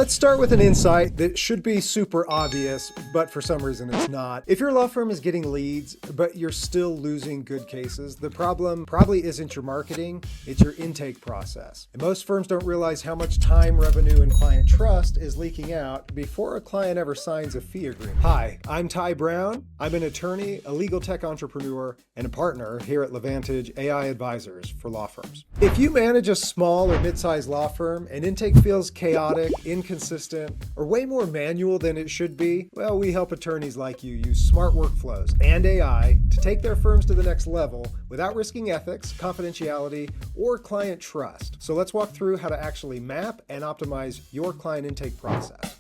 Let's start with an insight that should be super obvious, but for some reason it's not. If your law firm is getting leads, but you're still losing good cases, the problem probably isn't your marketing, it's your intake process. And most firms don't realize how much time, revenue, and client trust is leaking out before a client ever signs a fee agreement. Hi, I'm Ty Brown. I'm an attorney, a legal tech entrepreneur, and a partner here at Levantage AI Advisors for law firms. If you manage a small or mid-sized law firm and intake feels chaotic, inconsistent, or way more manual than it should be, well, we help attorneys like you use smart workflows and AI to take their firms to the next level without risking ethics, confidentiality, or client trust. So let's walk through how to actually map and optimize your client intake process.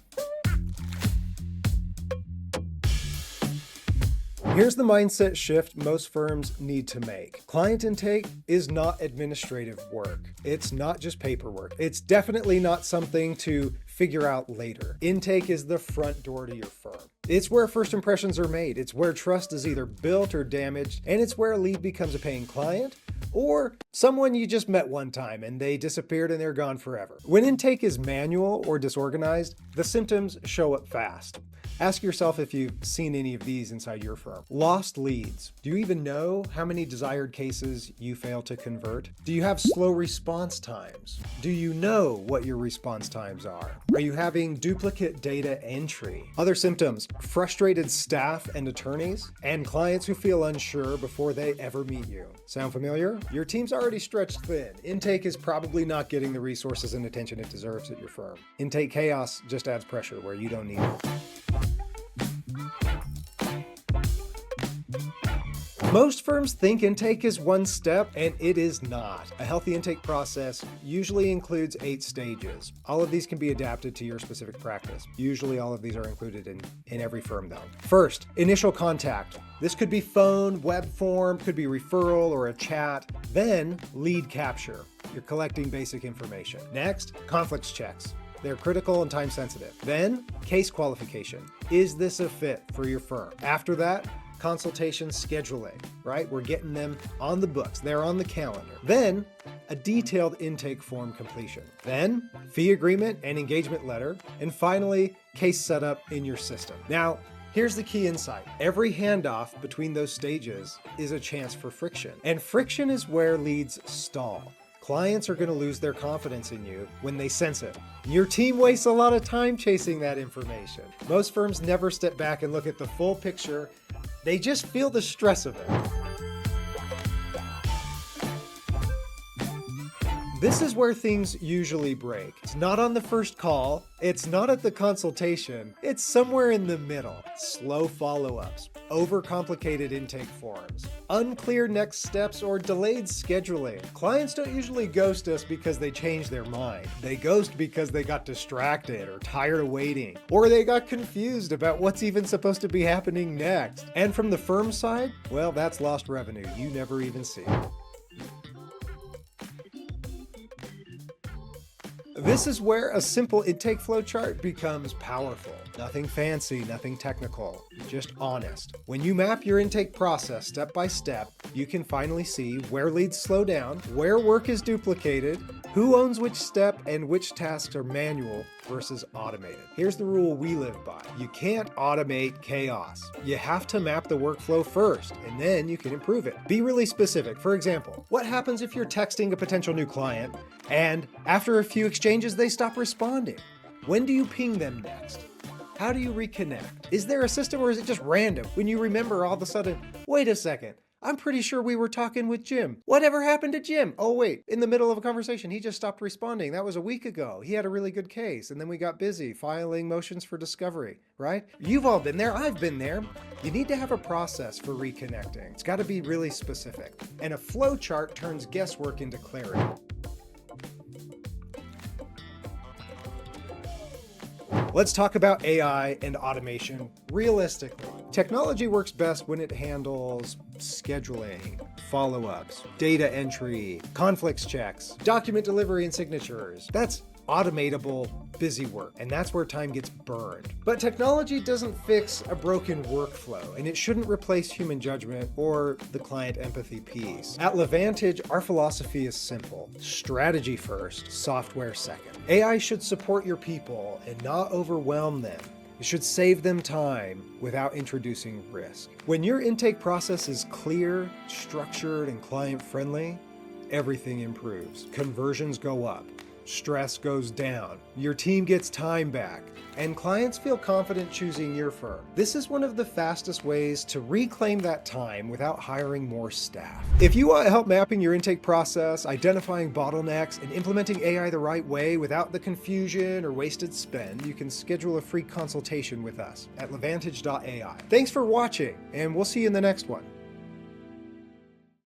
Here's the mindset shift most firms need to make. Client intake is not administrative work. It's not just paperwork. It's definitely not something to figure out later. Intake is the front door to your firm. It's where first impressions are made. It's where trust is either built or damaged, and it's where a lead becomes a paying client or someone you just met one time and they disappeared and they're gone forever. When intake is manual or disorganized, the symptoms show up fast. Ask yourself if you've seen any of these inside your firm. Lost leads. Do you even know how many desired cases you fail to convert? Do you have slow response times? Do you know what your response times are? Are you having duplicate data entry? Other symptoms: frustrated staff and attorneys, and clients who feel unsure before they ever meet you. Sound familiar? Your team's already stretched thin. Intake is probably not getting the resources and attention it deserves at your firm. Intake chaos just adds pressure where you don't need it. Most firms think intake is one step, and it is not. A healthy intake process usually includes 8 stages. All of these can be adapted to your specific practice. Usually all of these are included in every firm though. First, initial contact. This could be phone, web form, could be referral or a chat. Then, lead capture. You're collecting basic information. Next, conflicts checks. They're critical and time sensitive. Then, case qualification. Is this a fit for your firm? After that, consultation scheduling, right? We're getting them on the books. They're on the calendar. Then, a detailed intake form completion. Then, fee agreement and engagement letter. And finally, case setup in your system. Now, here's the key insight. Every handoff between those stages is a chance for friction. And friction is where leads stall. Clients are going to lose their confidence in you when they sense it. Your team wastes a lot of time chasing that information. Most firms never step back and look at the full picture. They just feel the stress of it. This is where things usually break. It's not on the first call. It's not at the consultation. It's somewhere in the middle. Slow follow-ups, overcomplicated intake forms, unclear next steps, or delayed scheduling. Clients don't usually ghost us because they changed their mind. They ghost because they got distracted or tired of waiting, or they got confused about what's even supposed to be happening next. And from the firm side, well, that's lost revenue you never even see. This is where a simple intake flow chart becomes powerful. Nothing fancy, nothing technical, just honest. When you map your intake process step by step, you can finally see where leads slow down, where work is duplicated, who owns which step, and which tasks are manual versus automated. Here's the rule we live by. You can't automate chaos. You have to map the workflow first, and then you can improve it. Be really specific. For example, what happens if you're texting a potential new client, and after a few exchanges, they stop responding? When do you ping them next? How do you reconnect? Is there a system, or is it just random when you remember all of a sudden, wait a second, I'm pretty sure we were talking with Jim. Whatever happened to Jim? Oh wait, in the middle of a conversation, he just stopped responding. That was a week ago. He had a really good case, and then we got busy filing motions for discovery, right? You've all been there, I've been there. You need to have a process for reconnecting. It's gotta be really specific. And a flow chart turns guesswork into clarity. Let's talk about AI and automation realistically. Technology works best when it handles scheduling, follow-ups, data entry, conflicts checks, document delivery and signatures. That's automatable, busy work, and that's where time gets burned. But technology doesn't fix a broken workflow, and it shouldn't replace human judgment or the client empathy piece. At Levantage, our philosophy is simple: strategy first, software second. AI should support your people and not overwhelm them. It should save them time without introducing risk. When your intake process is clear, structured, and client-friendly, everything improves. Conversions go up. Stress goes down, your team gets time back, and clients feel confident choosing your firm. This is one of the fastest ways to reclaim that time without hiring more staff. If you want help mapping your intake process, identifying bottlenecks, and implementing AI the right way without the confusion or wasted spend, you can schedule a free consultation with us at levantage.ai. Thanks for watching, and we'll see you in the next one.